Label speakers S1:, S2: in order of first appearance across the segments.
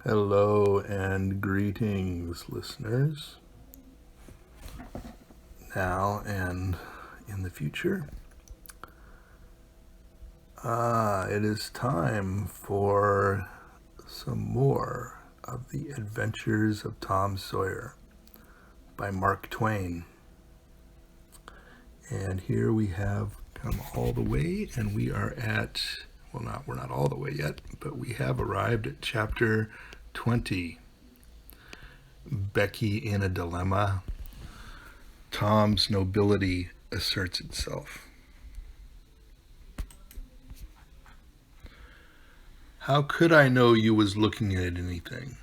S1: Hello and greetings, listeners, now and in the future. It is time for some more of the Adventures of Tom Sawyer by Mark Twain. And here we have come all the way, and we are at, we're not all the way yet, but we have arrived at chapter 20. Becky in a dilemma. Tom's nobility asserts itself. How could I know you was looking at anything?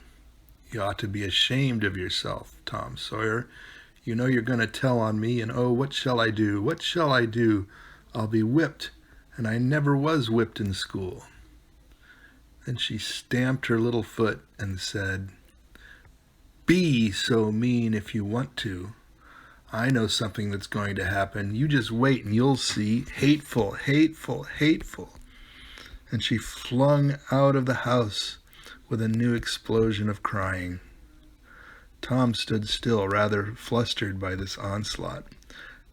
S1: You ought to be ashamed of yourself, Tom Sawyer. You know you're going to tell on me, and oh, what shall I do? What shall I do? I'll be whipped, and I never was whipped in school. Then she stamped her little foot and said, Be so mean if you want to. I know something that's going to happen. You just wait and you'll see. Hateful, hateful, hateful. And she flung out of the house with a new explosion of crying. Tom stood still, rather flustered by this onslaught.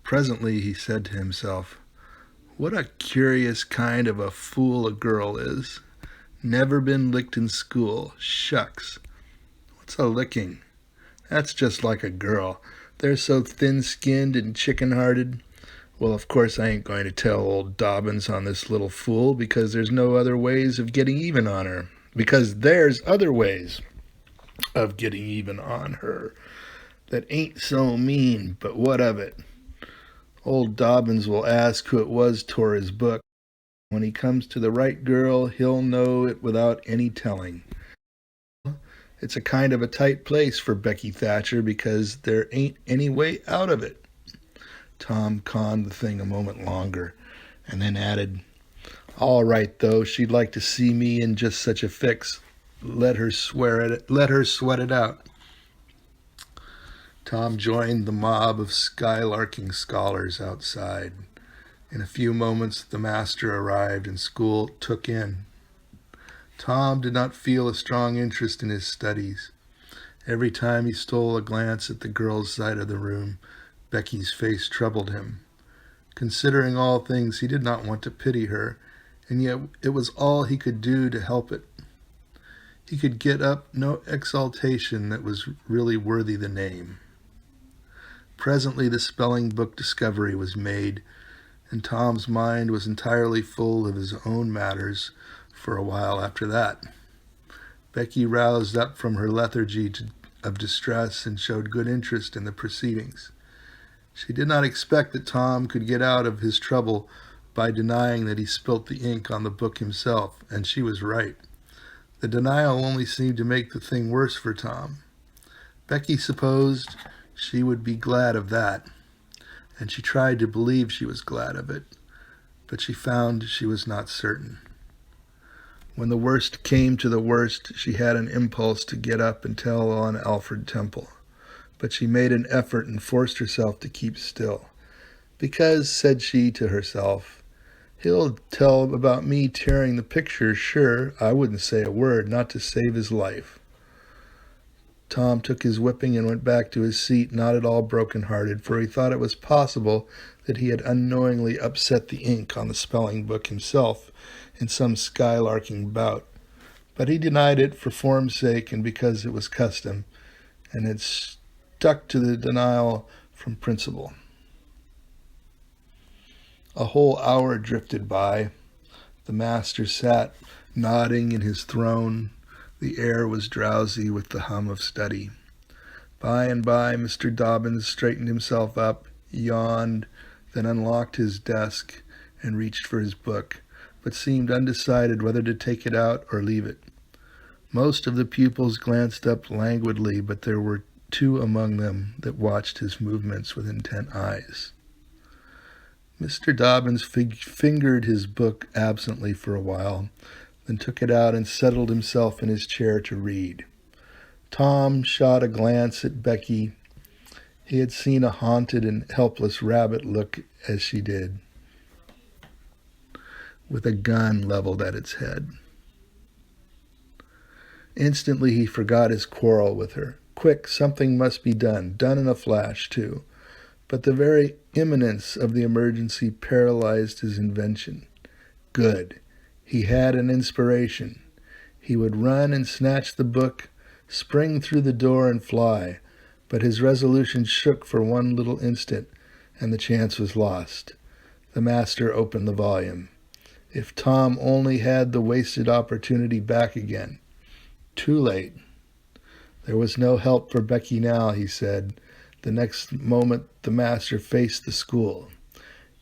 S1: Presently he said to himself, What a curious kind of a fool a girl is. Never been licked in school. Shucks. What's a licking? That's just like a girl. They're so thin-skinned and chicken-hearted. Well, of course, I ain't going to tell old Dobbins on this little fool because there's no other ways of getting even on her. Because there's other ways of getting even on her that ain't so mean, but what of it? Old Dobbins will ask who it was tore his book. When he comes to the right girl, he'll know it without any telling. It's a kind of a tight place for Becky Thatcher because there ain't any way out of it. Tom conned the thing a moment longer and then added, All right, though, she'd like to see me in just such a fix. Let her sweat it out. Tom joined the mob of skylarking scholars outside. In a few moments, the master arrived and school took in. Tom did not feel a strong interest in his studies. Every time he stole a glance at the girl's side of the room, Becky's face troubled him. Considering all things, he did not want to pity her, and yet it was all he could do to help it. He could get up no exaltation that was really worthy the name. Presently the spelling book discovery was made, and Tom's mind was entirely full of his own matters for a while after that. Becky roused up from her lethargy of distress and showed good interest in the proceedings. She did not expect that Tom could get out of his trouble by denying that he spilt the ink on the book himself, and she was right. The denial only seemed to make the thing worse for Tom. Becky supposed she would be glad of that, and she tried to believe she was glad of it, but she found she was not certain. When the worst came to the worst, she had an impulse to get up and tell on Alfred Temple. But she made an effort and forced herself to keep still. Because, said she to herself, he'll tell about me tearing the picture, sure. I wouldn't say a word, not to save his life. Tom took his whipping and went back to his seat, not at all broken-hearted, for he thought it was possible that he had unknowingly upset the ink on the spelling book himself in some skylarking bout. But he denied it for form's sake and because it was custom, and had stuck to the denial from principle. A whole hour drifted by. The master sat nodding in his throne. The air was drowsy with the hum of study. By and by, Mr. Dobbins straightened himself up, yawned, then unlocked his desk and reached for his book, but seemed undecided whether to take it out or leave it. Most of the pupils glanced up languidly, but there were two among them that watched his movements with intent eyes. Mr. Dobbins fingered his book absently for a while, then took it out and settled himself in his chair to read. Tom shot a glance at Becky. He had seen a haunted and helpless rabbit look as she did, with a gun leveled at its head. Instantly he forgot his quarrel with her. Quick, something must be done in a flash, too. But the very imminence of the emergency paralyzed his invention. Good. He had an inspiration. He would run and snatch the book, spring through the door and fly, but his resolution shook for one little instant, and the chance was lost. The master opened the volume. If Tom only had the wasted opportunity back again. Too late. There was no help for Becky now, he said. The next moment the master faced the school.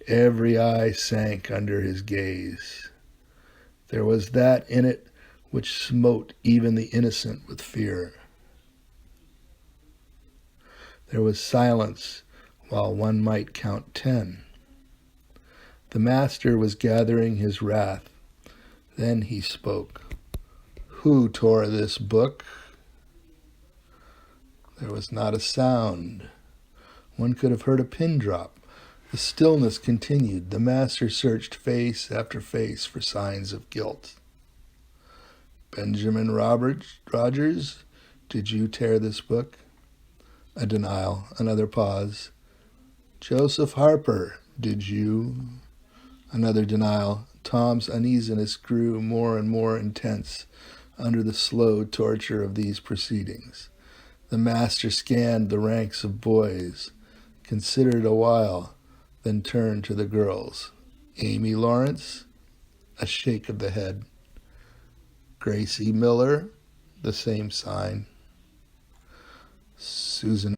S1: Every eye sank under his gaze. There was that in it which smote even the innocent with fear. There was silence while one might count 10. The master was gathering his wrath. Then he spoke. Who tore this book? There was not a sound. One could have heard a pin drop. The stillness continued. The master searched face after face for signs of guilt. Benjamin Rogers, did you tear this book? A denial. Another pause. Joseph Harper, did you? Another denial. Tom's uneasiness grew more and more intense under the slow torture of these proceedings. The master scanned the ranks of boys, considered a while, then turned to the girls. Amy Lawrence? A shake of the head. Gracie Miller? The same sign. Susan.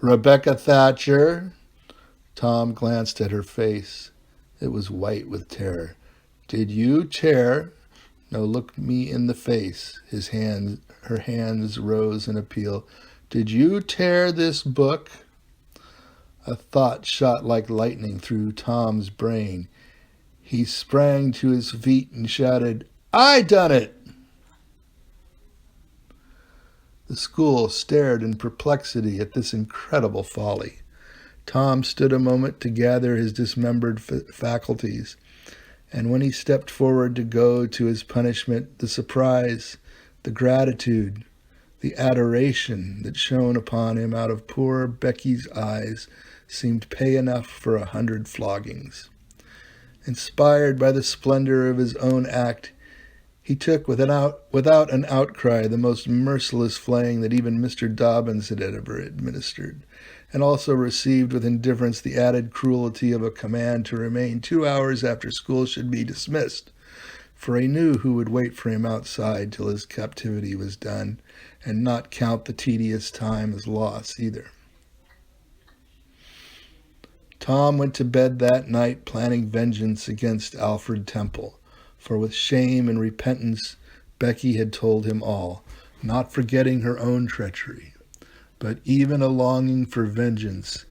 S1: Rebecca Thatcher? Tom glanced at her face. It was white with terror. Did you tear? No, look me in the face. Her hands rose in appeal. Did you tear this book? A thought shot like lightning through Tom's brain. He sprang to his feet and shouted, I done it! The school stared in perplexity at this incredible folly. Tom stood a moment to gather his dismembered faculties, and when he stepped forward to go to his punishment, the surprise, the gratitude, the adoration that shone upon him out of poor Becky's eyes seemed pay enough for 100 floggings. Inspired by the splendor of his own act, he took without an outcry the most merciless flaying that even Mr. Dobbins had ever administered, and also received with indifference the added cruelty of a command to remain 2 hours after school should be dismissed, for he knew who would wait for him outside till his captivity was done, and not count the tedious time as loss either. Tom went to bed that night planning vengeance against Alfred Temple, for with shame and repentance Becky had told him all, not forgetting her own treachery, but even a longing for vengeance.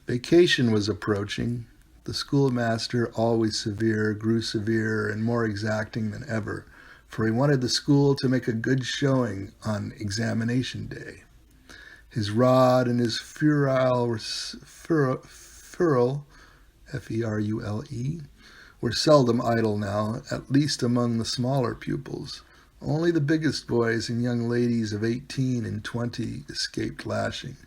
S1: Vacation was approaching. The schoolmaster, always severe, grew severer and more exacting than ever, for he wanted the school to make a good showing on examination day. His rod and his ferule, F-E-R-U-L-E, were seldom idle now, at least among the smaller pupils. Only the biggest boys and young ladies of 18 and 20 escaped lashing.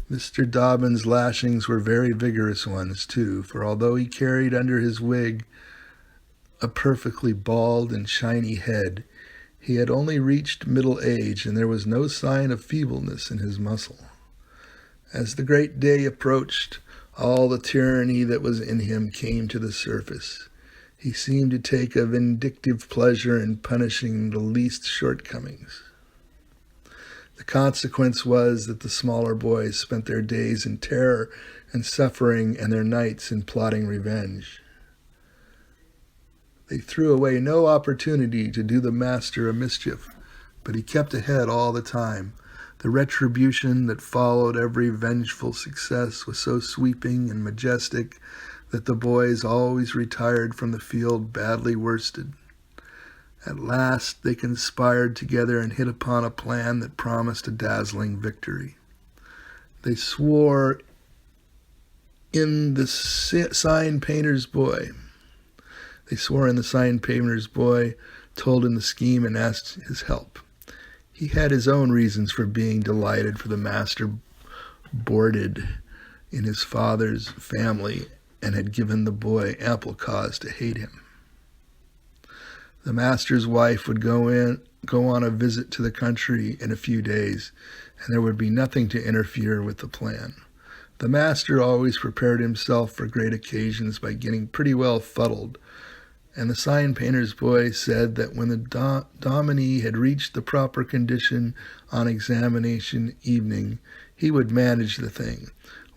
S1: Mr. Dobbins' lashings were very vigorous ones, too, for although he carried under his wig a perfectly bald and shiny head, he had only reached middle age, and there was no sign of feebleness in his muscle. As the great day approached, all the tyranny that was in him came to the surface. He seemed to take a vindictive pleasure in punishing the least shortcomings. The consequence was that the smaller boys spent their days in terror and suffering and their nights in plotting revenge. They threw away no opportunity to do the master a mischief, but he kept ahead all the time. The retribution that followed every vengeful success was so sweeping and majestic that the boys always retired from the field badly worsted. At last they conspired together and hit upon a plan that promised a dazzling victory. They swore in the sign painter's boy. They swore in the sign painter's boy told him the scheme and asked his help. He had his own reasons for being delighted, for the master boarded in his father's family and had given the boy ample cause to hate him. The master's wife would go on a visit to the country in a few days, and there would be nothing to interfere with the plan. The master always prepared himself for great occasions by getting pretty well fuddled, and the sign painter's boy said that when the dominie had reached the proper condition on examination evening, he would manage the thing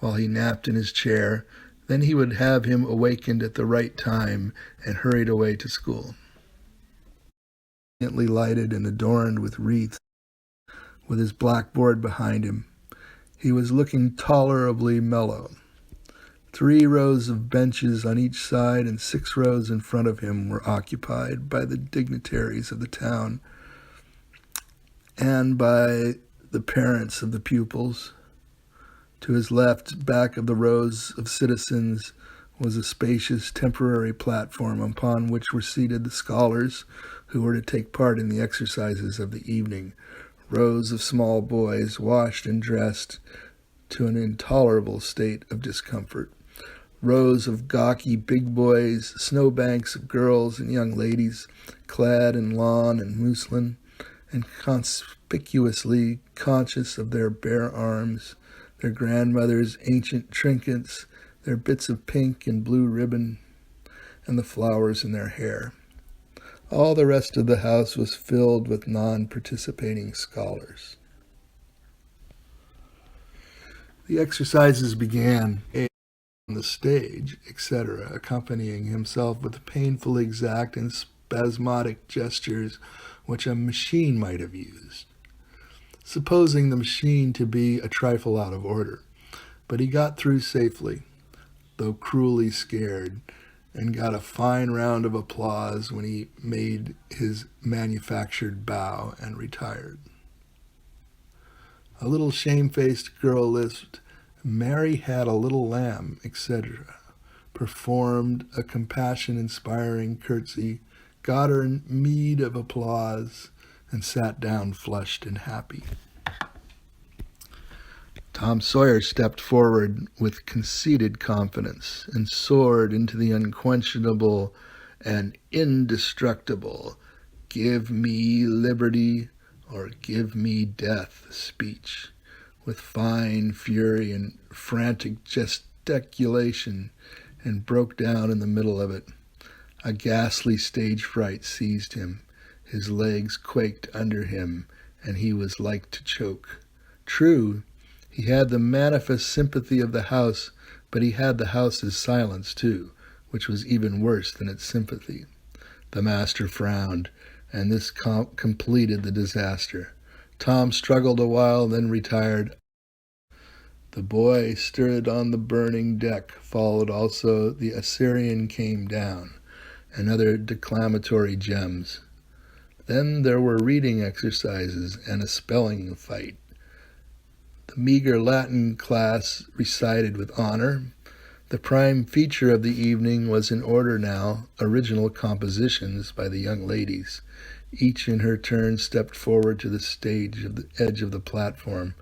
S1: while he napped in his chair. Then he would have him awakened at the right time and hurried away to school. Brilliantly lighted and adorned with wreaths, with his blackboard behind him, he was looking tolerably mellow. 3 rows of benches on each side and 6 rows in front of him were occupied by the dignitaries of the town and by the parents of the pupils. To his left, back of the rows of citizens, was a spacious temporary platform upon which were seated the scholars who were to take part in the exercises of the evening. Rows of small boys, washed and dressed to an intolerable state of discomfort. Rows of gawky big boys, snowbanks of girls and young ladies, clad in lawn and muslin, and conspicuously conscious of their bare arms, their grandmother's ancient trinkets, their bits of pink and blue ribbon, and the flowers in their hair. All the rest of the house was filled with non-participating scholars. The exercises began on the stage, etc., accompanying himself with painful, exact, and spasmodic gestures which a machine might have used, supposing the machine to be a trifle out of order. But he got through safely, though cruelly scared, and got a fine round of applause when he made his manufactured bow and retired. A little shamefaced girl lisped, "Mary had a little lamb," etc., performed a compassion-inspiring curtsy, got her meed of applause, and sat down flushed and happy. Tom Sawyer stepped forward with conceited confidence and soared into the unquestionable and indestructible "Give me liberty or give me death" speech, with fine fury and frantic gesticulation, and broke down in the middle of it. A ghastly stage fright seized him. His legs quaked under him, and he was like to choke. True, he had the manifest sympathy of the house, but he had the house's silence too, which was even worse than its sympathy. The master frowned, and this completed the disaster. Tom struggled a while, then retired. The boy stood on the burning deck, followed also the Assyrian came down, and other declamatory gems. Then there were reading exercises and a spelling fight. The meager Latin class recited with honor. The prime feature of the evening was in order now, original compositions by the young ladies. Each in her turn stepped forward to the stage of the edge of the platform,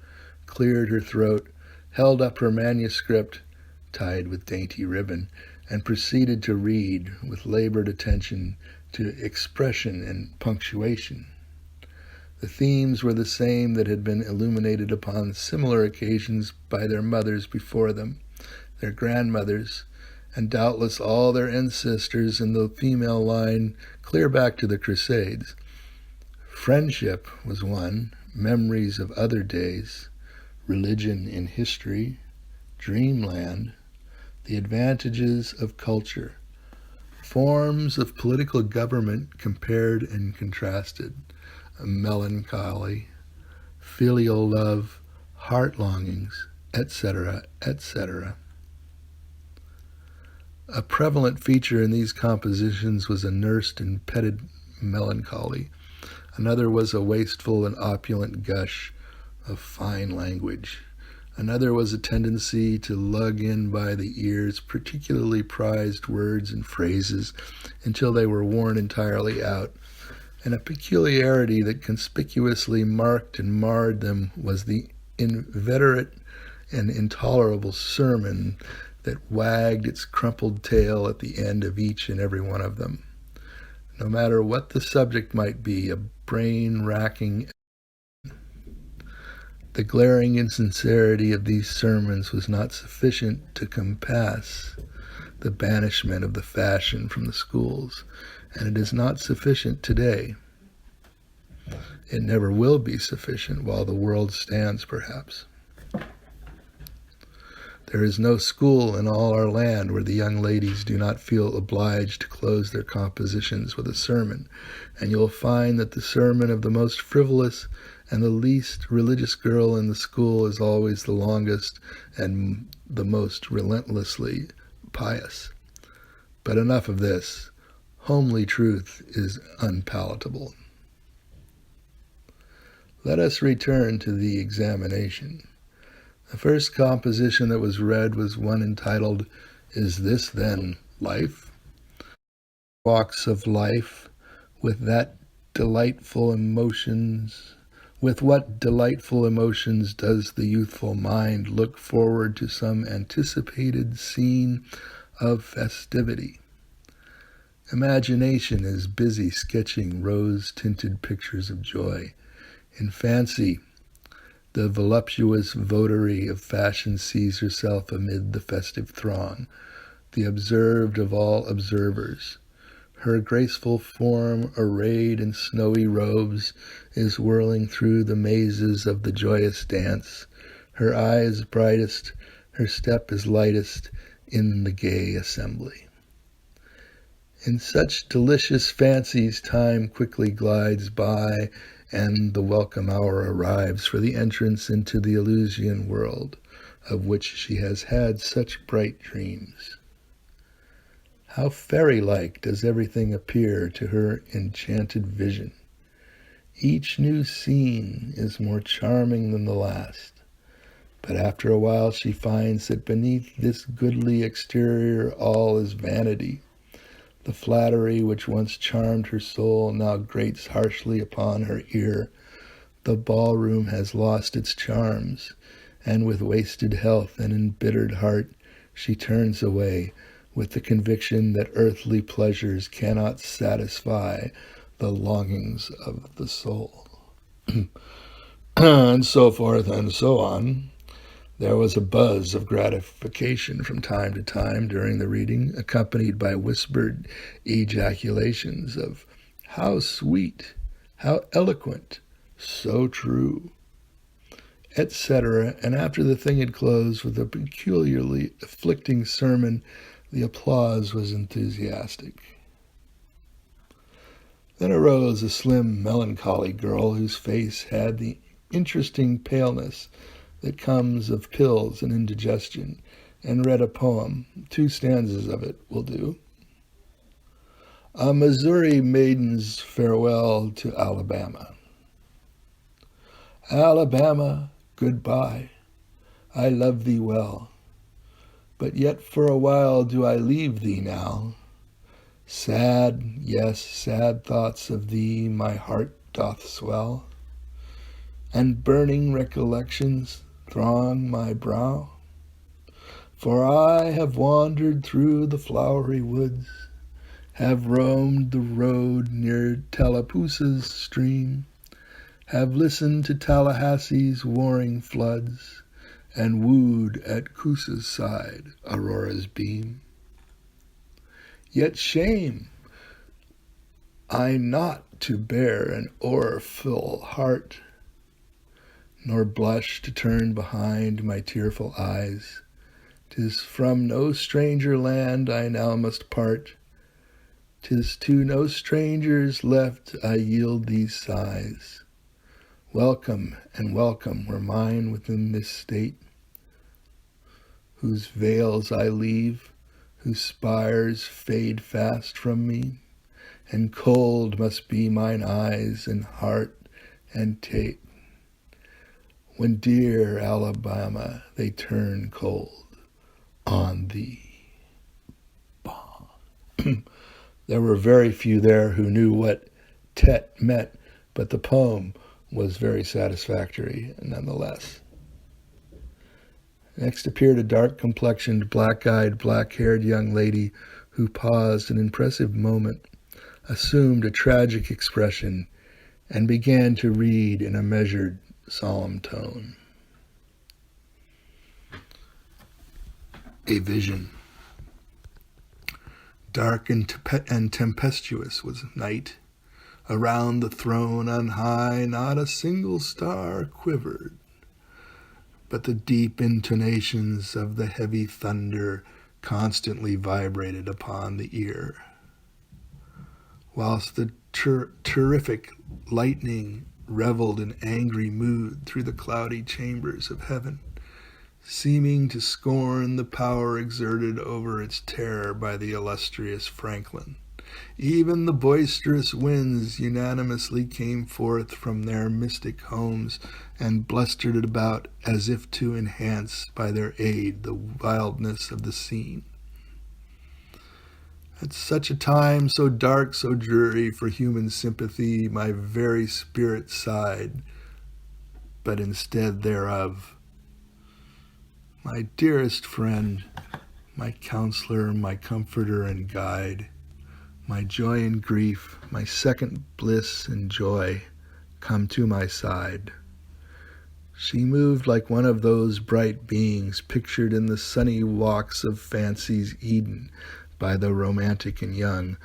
S1: cleared her throat, held up her manuscript, tied with dainty ribbon, and proceeded to read with labored attention to expression and punctuation. The themes were the same that had been illuminated upon similar occasions by their mothers before them, their grandmothers, and doubtless all their ancestors in the female line clear back to the Crusades. Friendship was one, memories of other days, religion in history, dreamland, the advantages of culture, forms of political government compared and contrasted, melancholy, filial love, heart longings, etc., etc. A prevalent feature in these compositions was a nursed and petted melancholy. Another was a wasteful and opulent gush of fine language. Another was a tendency to lug in by the ears particularly prized words and phrases until they were worn entirely out. And a peculiarity that conspicuously marked and marred them was the inveterate and intolerable sermon that wagged its crumpled tail at the end of each and every one of them. No matter what the subject might be, a brain-racking. The glaring insincerity of these sermons was not sufficient to compass the banishment of the fashion from the schools, and it is not sufficient today. It never will be sufficient while the world stands, perhaps. There is no school in all our land where the young ladies do not feel obliged to close their compositions with a sermon, and you'll find that the sermon of the most frivolous and the least religious girl in the school is always the longest and the most relentlessly pious. But enough of this. Homely truth is unpalatable. Let us return to the examination. The first composition that was read was one entitled, "Is This Then Life?" Walks of life with what delightful emotions does the youthful mind look forward to some anticipated scene of festivity? Imagination is busy sketching rose-tinted pictures of joy. In fancy, the voluptuous votary of fashion sees herself amid the festive throng, the observed of all observers. Her graceful form, arrayed in snowy robes, is whirling through the mazes of the joyous dance. Her eye is brightest, her step is lightest in the gay assembly. In such delicious fancies, time quickly glides by, and the welcome hour arrives for the entrance into the Elysian world, of which she has had such bright dreams. How fairy-like does everything appear to her enchanted vision. Each new scene is more charming than the last, but after a while she finds that beneath this goodly exterior all is vanity. The flattery which once charmed her soul now grates harshly upon her ear. The ballroom has lost its charms, and with wasted health and embittered heart she turns away, with the conviction that earthly pleasures cannot satisfy the longings of the soul. And so forth and so on. There was a buzz of gratification from time to time during the reading, accompanied by whispered ejaculations of, "How sweet! How eloquent! So true!" etc. And after the thing had closed with a peculiarly afflicting sermon, the applause was enthusiastic. Then arose a slim, melancholy girl whose face had the interesting paleness that comes of pills and indigestion, and read a poem. 2 stanzas of it will do. A Missouri Maiden's Farewell to Alabama. Alabama, goodbye. I love thee well, but yet for a while do I leave thee now. Sad, yes, sad thoughts of thee my heart doth swell, and burning recollections throng my brow. For I have wandered through the flowery woods, have roamed the road near Tallapoosa's stream, have listened to Tallahassee's warring floods, and wooed at Coosa's side Aurora's beam. Yet shame I not to bear an o'erfull heart, nor blush to turn behind my tearful eyes. 'Tis from no stranger land I now must part, 'tis to no strangers left I yield these sighs. Welcome and welcome were mine within this state, whose veils I leave, whose spires fade fast from me, and cold must be mine eyes and heart and tape. when dear Alabama they turn cold on thee. There were very few there who knew what tet meant, but the poem was very satisfactory nonetheless. Next appeared a dark-complexioned, black-eyed, black-haired young lady who paused an impressive moment, assumed a tragic expression, and began to read in a measured, solemn tone. A vision. Dark and tempestuous was night. Around the throne on high not a single star quivered, but the deep intonations of the heavy thunder constantly vibrated upon the ear, whilst the terrific lightning reveled in angry mood through the cloudy chambers of heaven, seeming to scorn the power exerted over its terror by the illustrious Franklin. Even the boisterous winds unanimously came forth from their mystic homes and blustered about as if to enhance by their aid the wildness of the scene. At such a time, so dark, so dreary for human sympathy, my very spirit sighed, but instead thereof, my dearest friend, my counselor, my comforter and guide, my joy and grief, my second bliss and joy, come to my side. She moved like one of those bright beings pictured in the sunny walks of fancy's Eden by the romantic and young,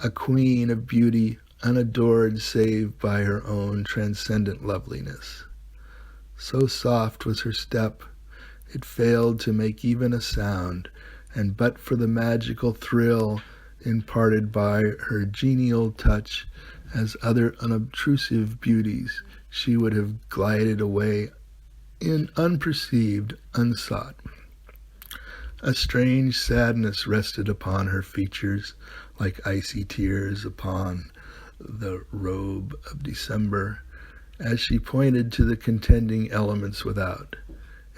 S1: a queen of beauty, unadored save by her own transcendent loveliness. So soft was her step, it failed to make even a sound, and but for the magical thrill imparted by her genial touch, as other unobtrusive beauties, she would have glided away unperceived, unsought. A strange sadness rested upon her features, like icy tears upon the robe of December, as she pointed to the contending elements without,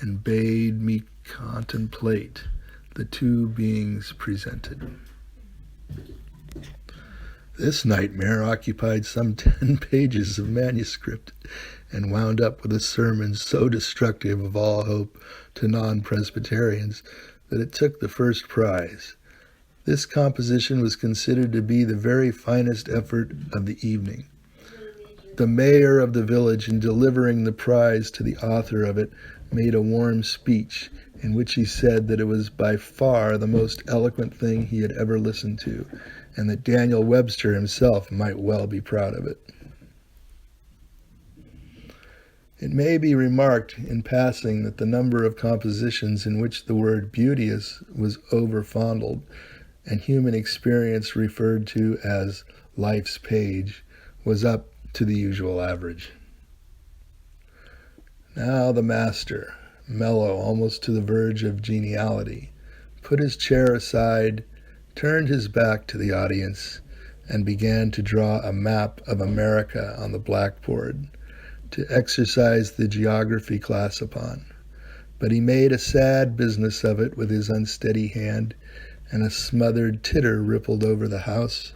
S1: and bade me contemplate the two beings presented. This nightmare occupied some 10 pages of manuscript and wound up with a sermon so destructive of all hope to non-Presbyterians that it took the first prize. This composition was considered to be the very finest effort of the evening. The mayor of the village, in delivering the prize to the author of it, made a warm speech in which he said that it was by far the most eloquent thing he had ever listened to, and that Daniel Webster himself might well be proud of it. It may be remarked in passing that the number of compositions in which the word beauteous was over-fondled and human experience referred to as life's page was up to the usual average. Now the master, mellow almost to the verge of geniality, put his chair aside, turned his back to the audience, and began to draw a map of America on the blackboard to exercise the geography class upon. But he made a sad business of it with his unsteady hand, and a smothered titter rippled over the house.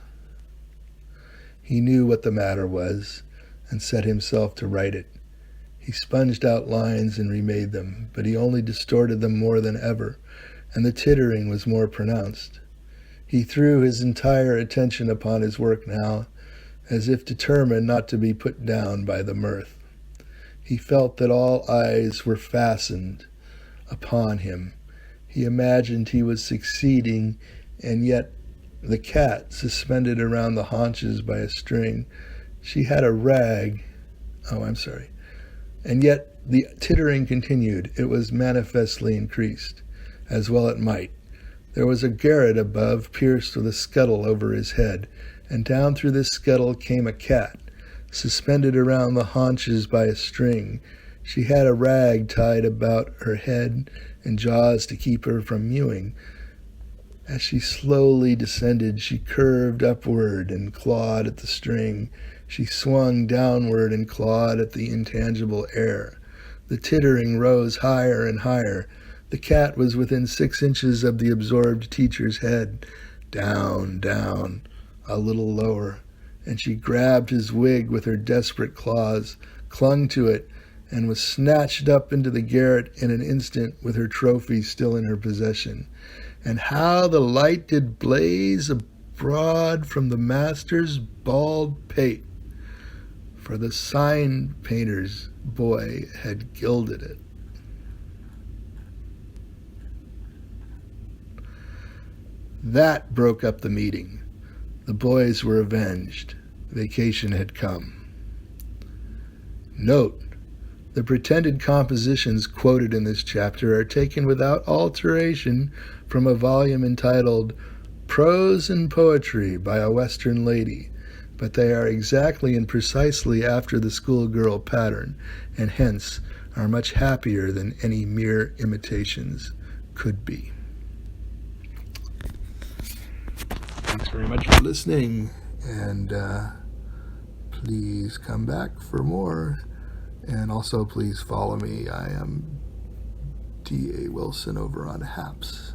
S1: He knew what the matter was, and set himself to write it. He sponged out lines and remade them, but he only distorted them more than ever, and the tittering was more pronounced. He threw his entire attention upon his work now, as if determined not to be put down by the mirth. He felt that all eyes were fastened upon him. He imagined he was succeeding, and yet the cat, suspended around the haunches by a string, she had a rag. And yet the tittering continued. It was manifestly increased, as well it might. There was a garret above, pierced with a scuttle over his head, and down through this scuttle came a cat, suspended around the haunches by a string. She had a rag tied about her head and jaws to keep her from mewing. As she slowly descended, she curved upward and clawed at the string. She swung downward and clawed at the intangible air. The tittering rose higher and higher. The cat was within 6 inches of the absorbed teacher's head. Down, down, a little lower, and she grabbed his wig with her desperate claws, clung to it, and was snatched up into the garret in an instant with her trophy still in her possession. And how the light did blaze abroad from the master's bald pate, for the sign painter's boy had gilded it. That broke up the meeting. The boys were avenged. Vacation had come. Note: the pretended compositions quoted in this chapter are taken without alteration from a volume entitled Prose and Poetry by a Western Lady, but they are exactly and precisely after the schoolgirl pattern, and hence are much happier than any mere imitations could be. Thanks very much for listening, and please come back for more. And also please follow me. I am DAWilson over on happs.